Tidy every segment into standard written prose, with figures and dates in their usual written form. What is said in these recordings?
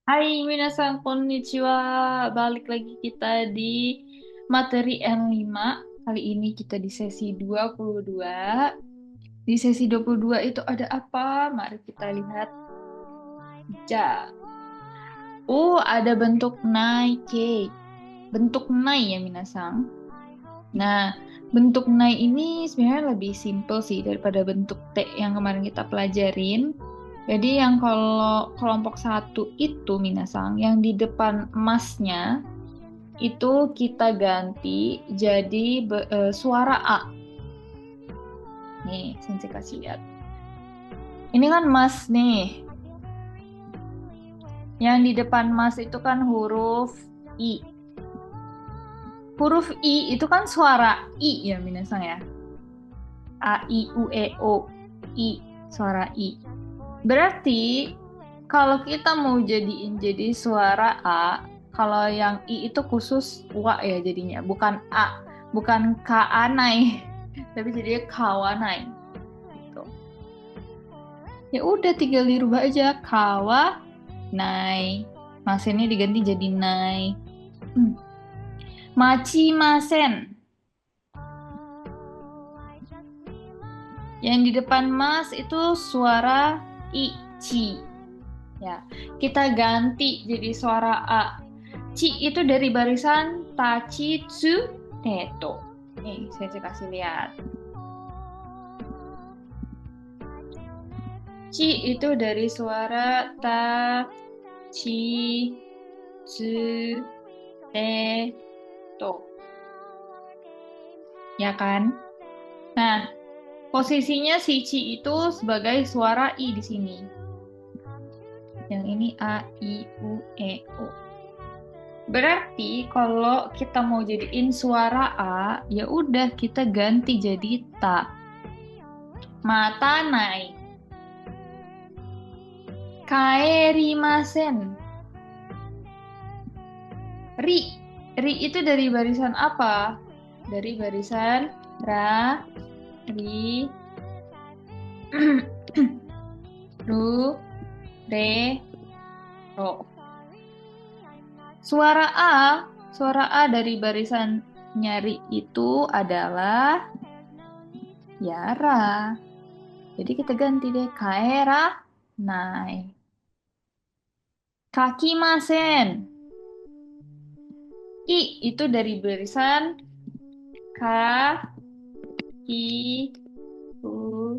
Hai minasan konnichiwa. Balik lagi kita di materi N5. Kali ini kita di sesi 22. Di sesi 22 itu ada apa? Mari kita lihat. Ja. Ada bentuk naike. Bentuk nai ya minasan. Nah, bentuk nai ini sebenarnya lebih simple sih daripada bentuk T yang kemarin kita pelajarin. Jadi yang kalau kelompok satu itu minasang, yang di depan emasnya itu kita ganti jadi suara A. Nih, saya kasih lihat. Ini kan emas nih. Yang di depan emas itu kan huruf I. Huruf I itu kan suara I ya minasang ya. A, I, U, E, O. I, suara I. Berarti kalau kita mau jadiin jadi suara A, kalau yang I itu khusus wa ya jadinya, bukan A, bukan kaanai, tapi jadinya kawanai. Gitu. Ya udah tinggal dirubah aja kawa nai. Mas ini diganti jadi nai. Machi masen. Yang di depan mas itu suara ichi. Ya, kita ganti jadi suara A. Ci itu dari barisan tachi tsu teto. Nih, saya kasih lihat. Ci itu dari suara ta, ci, tsu, teto. Ya kan? Nah, posisinya si ci itu sebagai suara I di sini. Yang ini A, I, U, E, O. Berarti kalau kita mau jadiin suara A, ya udah kita ganti jadi ta. Mata naik. Kaerimasen. Ri. Ri itu dari barisan apa? Dari barisan ra, ri, ru, re, ro. Suara A dari barisan nyari itu adalah Yara. Jadi kita ganti deh kaera nai. Kakimasen. I itu dari barisan ka, ki, u,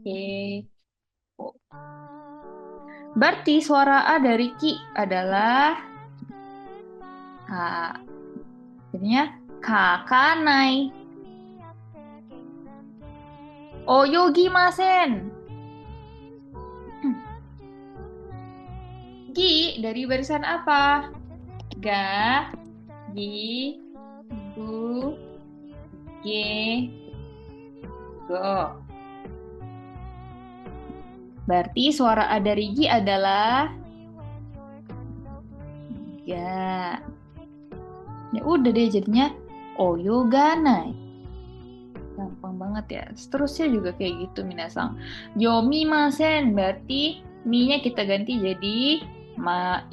ke, o. Berarti suara A dari ki adalah ka. Jadinya kakanai. Oyogimasen. Gi dari barisan apa? Ga, gi, gu, ge, go. Berarti suara A dari gi adalah ga. Ya udah deh jadinya oyoganai. Gampang banget ya. Seterusnya juga kayak gitu minasang. Yomimasen berarti mi-nya kita ganti jadi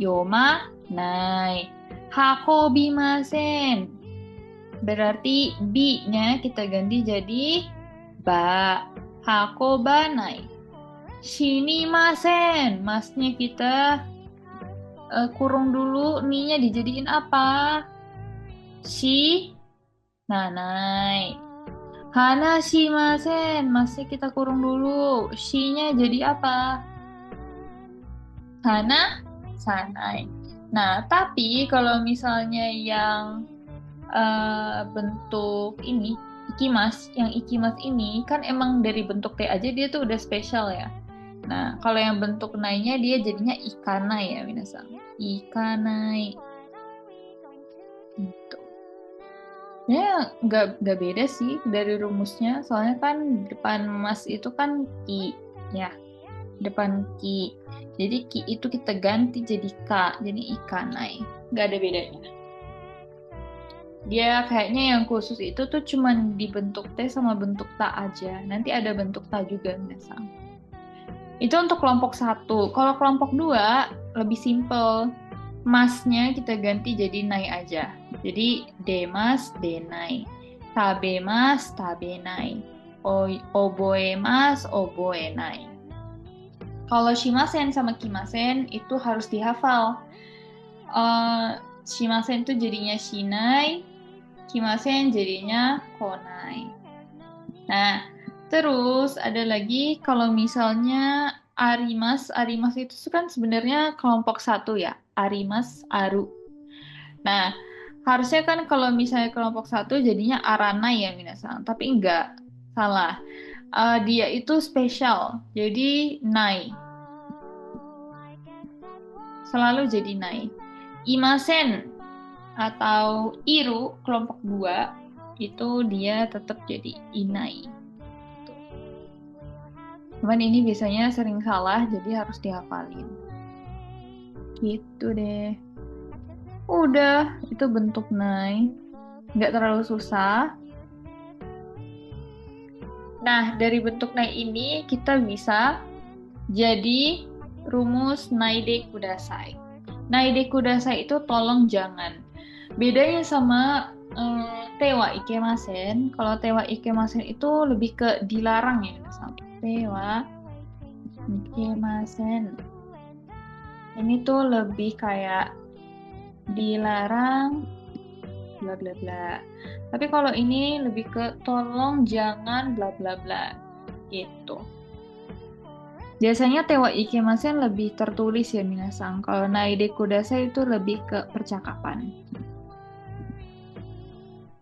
yoma nai. Hakobimasen berarti bi-nya kita ganti jadi ba. Hakobanai. Shinimasen masnya kita kurung dulu, ni-nya dijadiin apa? Si nanai. Hanashimasen, masih kita kurung dulu. Shi-nya jadi apa? Hana sanai. Nah, tapi kalau misalnya yang bentuk ini, ikimas, yang ikimas ini kan emang dari bentuk T aja dia tuh udah spesial ya. Nah, kalau yang bentuk nai-nya dia jadinya ikanai ya, minasan. Ikanai. Gitu. Ya, nggak beda sih dari rumusnya. Soalnya kan depan mas itu kan ki, ya. Depan ki. Jadi ki itu kita ganti jadi ka, jadi ikanai. Nggak ada bedanya. Dia kayaknya yang khusus itu tuh cuman di bentuk T sama bentuk ta aja. Nanti ada bentuk ta juga, misal. Itu untuk kelompok satu. Kalau kelompok dua lebih simple. Masnya kita ganti jadi nai aja. Jadi demas, denai. Tabemas, tabenai. Oboemas, oboenai. Kalau shimasen sama kimasen itu harus dihafal. Eh, shimasen itu jadinya shinai, kimasen jadinya konai. Nah, terus ada lagi kalau misalnya arimas, arimas itu kan sebenarnya kelompok satu ya, arimas, aru. Nah, harusnya kan kalau misalnya kelompok satu jadinya arana ya minasan, tapi enggak, salah. Dia itu spesial, jadi nai, selalu jadi nai. Imasen atau iru kelompok dua itu dia tetap jadi inai. Cuman ini biasanya sering salah, jadi harus dihafalin. Gitu deh. Udah, itu bentuk nai. Nggak terlalu susah. Nah, dari bentuk nai ini kita bisa jadi rumus naide kudasai. Naide kudasai itu tolong jangan. Bedanya sama tewa ikemasen. Kalau tewa ikemasen itu lebih ke dilarang ya. Tewa ikemasen. Ini tuh lebih kayak dilarang bla bla bla. Tapi kalau ini lebih ke tolong jangan bla bla bla gitu. Biasanya tewa ikemasen lebih tertulis ya minasang. Kalau naide kudasai itu lebih ke percakapan.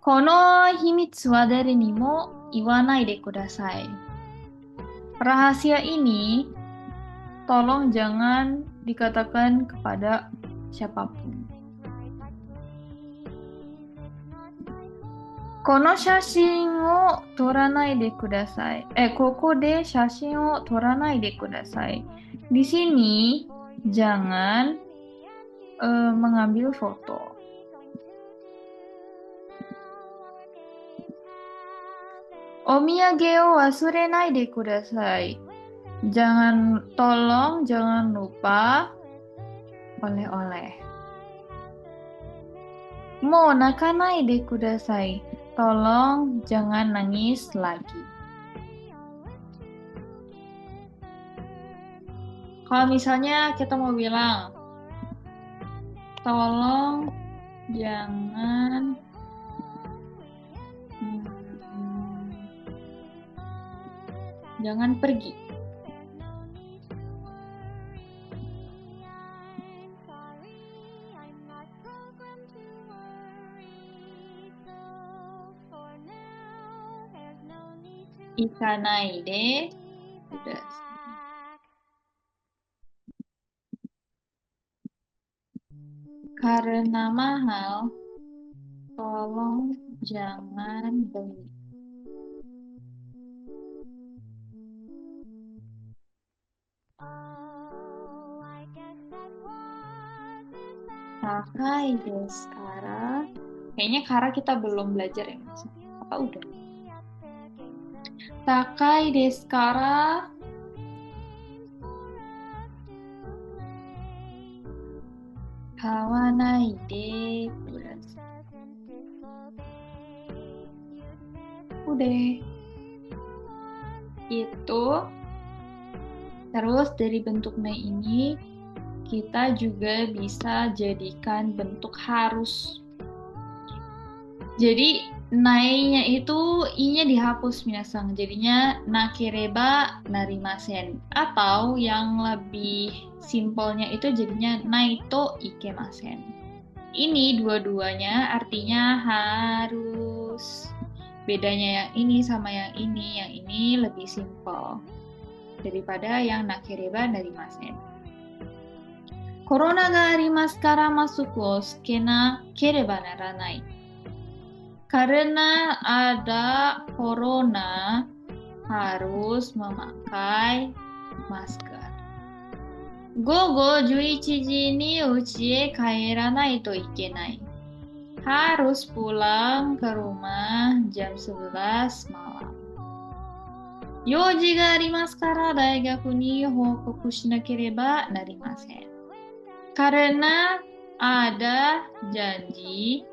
Kono himitsu wa dare ni mo iwanai de kudasai. Rahasia ini tolong jangan dikatakan kepada siapapun. Kono shashin o toranai de kudasai. Koko de shashin o toranai de kudasai. Di sini jangan mengambil foto. Omiyage o wasurenai de kudasai. Jangan lupa oleh-oleh. Mo nakanai de kudasai. Tolong jangan nangis lagi. Kalau misalnya kita mau bilang, tolong jangan jangan pergi. Ikanai de kudasai. Karena mahal, tolong jangan beli. Takai desu kara. Kayaknya kara kita belum belajar ya, Mas. Apa udah? Takai desu kara. Kawanai de kudasai. Udah. Itu. Terus dari bentuk nai ini kita juga bisa jadikan bentuk harus. Jadi nainya itu i-nya dihapus minasang. Jadinya nakereba narimasen. Atau yang lebih simpelnya itu jadinya naito ikemasen. Ini dua-duanya artinya harus. Bedanya yang ini sama yang ini lebih simpel daripada yang nakereba narimasen. Corona ga arimasu kara masuku o tsukenakereba naranai. Karena ada corona, harus memakai masker. Gogo 11 ji ni uchi e kaeranai to ikenai. Harus pulang ke rumah jam 11 malam. 用事がありますから大学に報告しなければなりません。Karena ada janji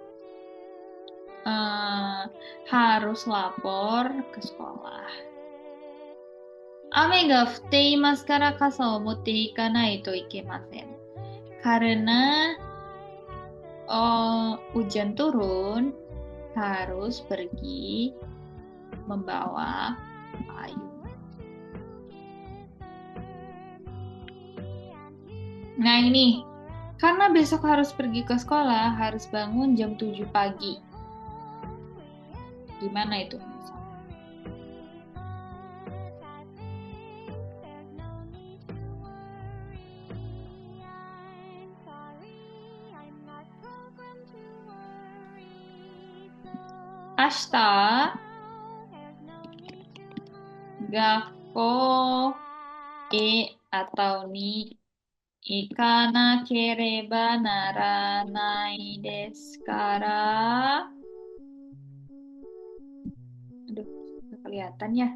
eh, harus lapor ke sekolah. 雨が降っていますから傘を持っていかないといけません。Karena hujan turun, harus pergi membawa payung. Nah ini, karena besok harus pergi ke sekolah, harus bangun jam 7 pagi. Gimana itu? Ashita, gakko atau ni ikanakereba naranai desu kara. Aduh, nggak kelihatan ya.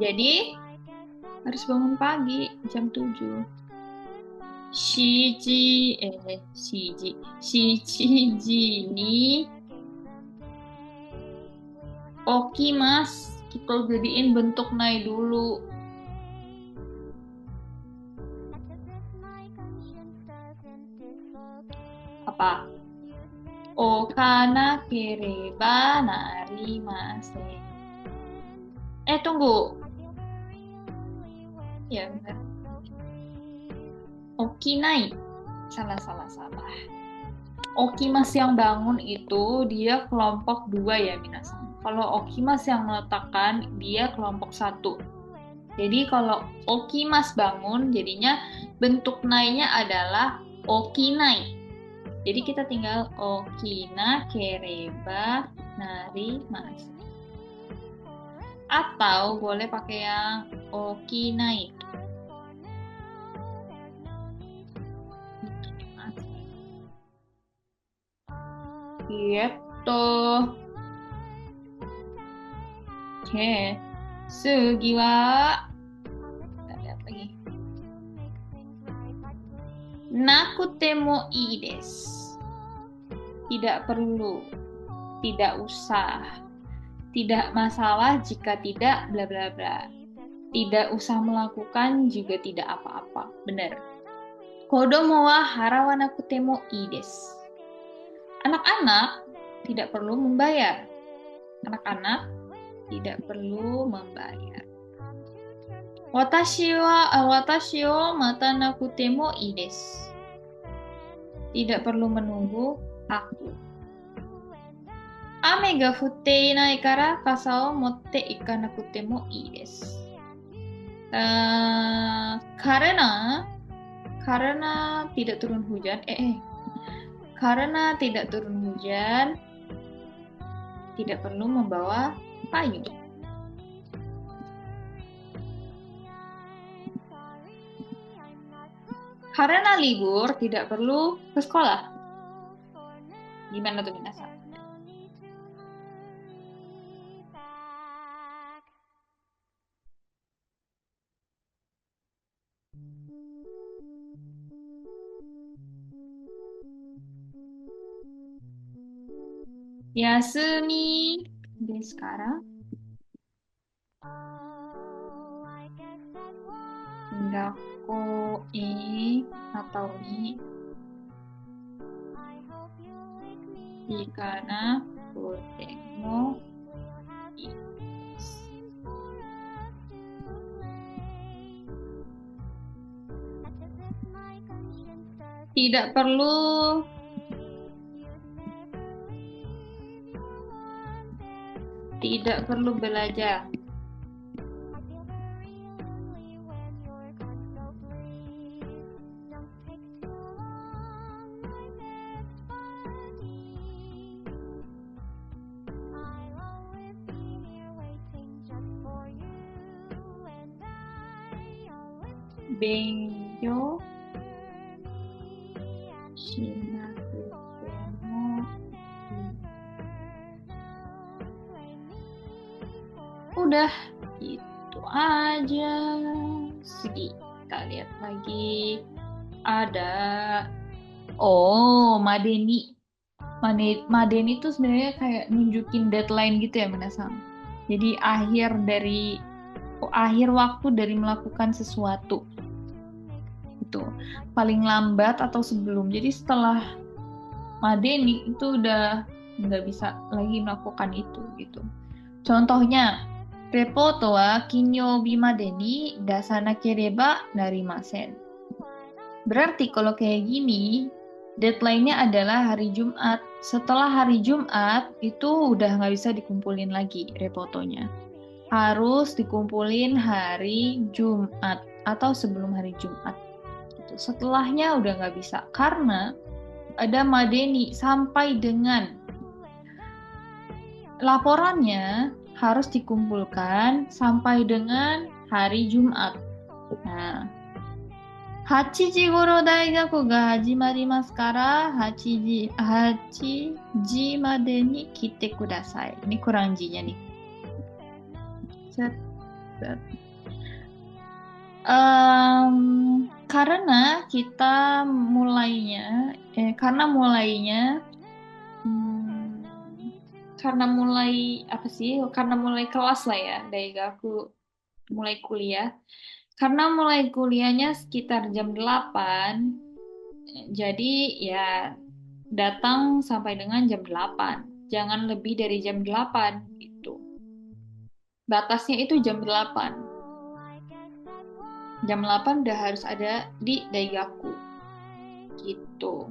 Jadi, harus bangun pagi jam 7. Shichiji ni okimasu. Kita jadiin bentuk nai dulu. Apa? Okana kereba narimasen. Tunggu. Ya, benar. Okinai. Salah. Okimas yang bangun itu dia kelompok 2 ya, minasan. Kalau Okimas yang meletakkan, dia kelompok 1. Jadi kalau Okimas bangun, jadinya bentuk nainya adalah Okinai. Jadi kita tinggal Okina kereba narimasu. Atau boleh pakai yang Okinai. Gitu. Oke. Sugi wa. Kita lihat lagi. Nakute mo ii desu. Tidak perlu. Tidak usah. Tidak masalah jika tidak bla bla bla. Tidak usah melakukan juga tidak apa-apa. Benar. Kodomo wa harawa nakute mo ii desu. Anak-anak tidak perlu membayar. Anak-anak tidak perlu membayar. Watashi wo mata nakute mo ii desu. Tidak perlu menunggu aku. Ame ga futte inai kara kasa wo motte ikanakute mo ii desu. Karena tidak turun hujan. Karena tidak turun hujan, tidak perlu membawa payung. Karena libur, tidak perlu ke sekolah. Gimana tuh, minasan? Yasumi desu kara. Gakko atau ni ikanakote mo ii desu. Tidak perlu. Tidak perlu belajar. Benkyou shinakute mo ii. Udah, itu aja. Segi. Kita lihat lagi. Ada. Oh, Madeni. Madeni itu sebenarnya kayak nunjukin deadline gitu ya, Minasang. Jadi akhir waktu dari melakukan sesuatu itu paling lambat atau sebelum. Jadi setelah Madeni itu udah nggak bisa lagi melakukan itu gitu. Contohnya, reporto wa kinyoubi made ni dasanakereba narimasen. Berarti kalau kayak gini, deadline-nya adalah hari Jumat. Setelah hari Jumat, itu udah nggak bisa dikumpulin lagi repotonya. Harus dikumpulin hari Jumat atau sebelum hari Jumat. Gitu. Setelahnya udah nggak bisa karena ada madeni sampai dengan laporannya harus dikumpulkan sampai dengan hari Jumat. Nah, 8時頃大学が始まりますから8時までに来てください. Ini kurang J-nya nih. Set, set. Karena kita karena mulai apa sih? Karena mulai kelas lah ya, Daigaku mulai kuliah. Karena mulai kuliahnya sekitar jam 8, jadi ya datang sampai dengan jam 8. Jangan lebih dari jam 8 gitu. Batasnya itu jam 8. Jam 8 udah harus ada di Daigaku. Gitu.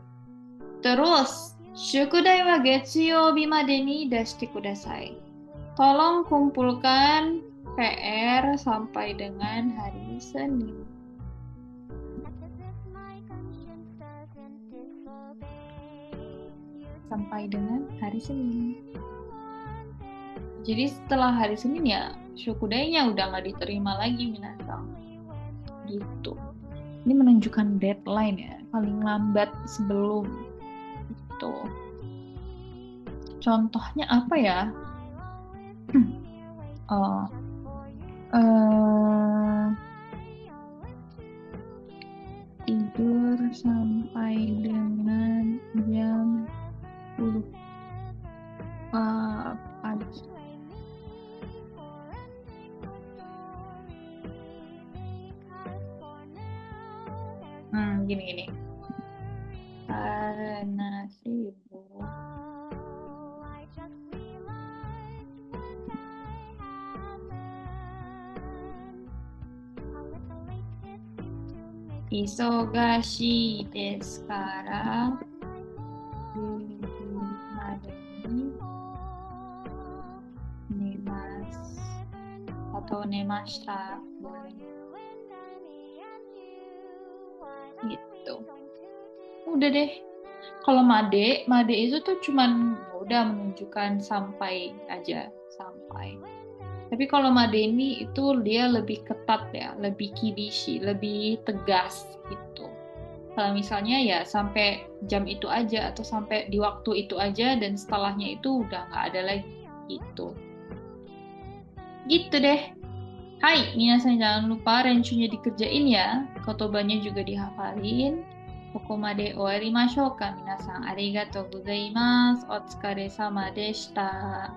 Terus, shukudai wa getsuyoubi made ni dashite kudasai. Tolong kumpulkan PR sampai dengan hari Senin. Sampai dengan hari Senin. Jadi setelah hari Senin ya shukudai-nya udah nggak diterima lagi minasang. Gitu. Ini menunjukkan deadline ya, paling lambat sebelum itu. Contohnya apa ya? Oh, tidur sampai dengan jam 10 pagi. Gini. Karena sibuk. Isogashii desu kara 10時までに寝ます atau nemashita boleh gitu. Udah deh. Kalau made itu tuh cuman udah menunjukkan sampai aja, sampai. Tapi kalau madeni itu dia lebih ketat ya, lebih kibishi, lebih tegas gitu. Kalau misalnya ya sampai jam itu aja atau sampai di waktu itu aja dan setelahnya itu udah nggak ada lagi gitu. Gitu deh. Hai, minasan jangan lupa rencunya dikerjain ya. Kotobanya juga dihafalin. ここまで終わりましょうか。皆さんありがとうございます。お疲れ様でした。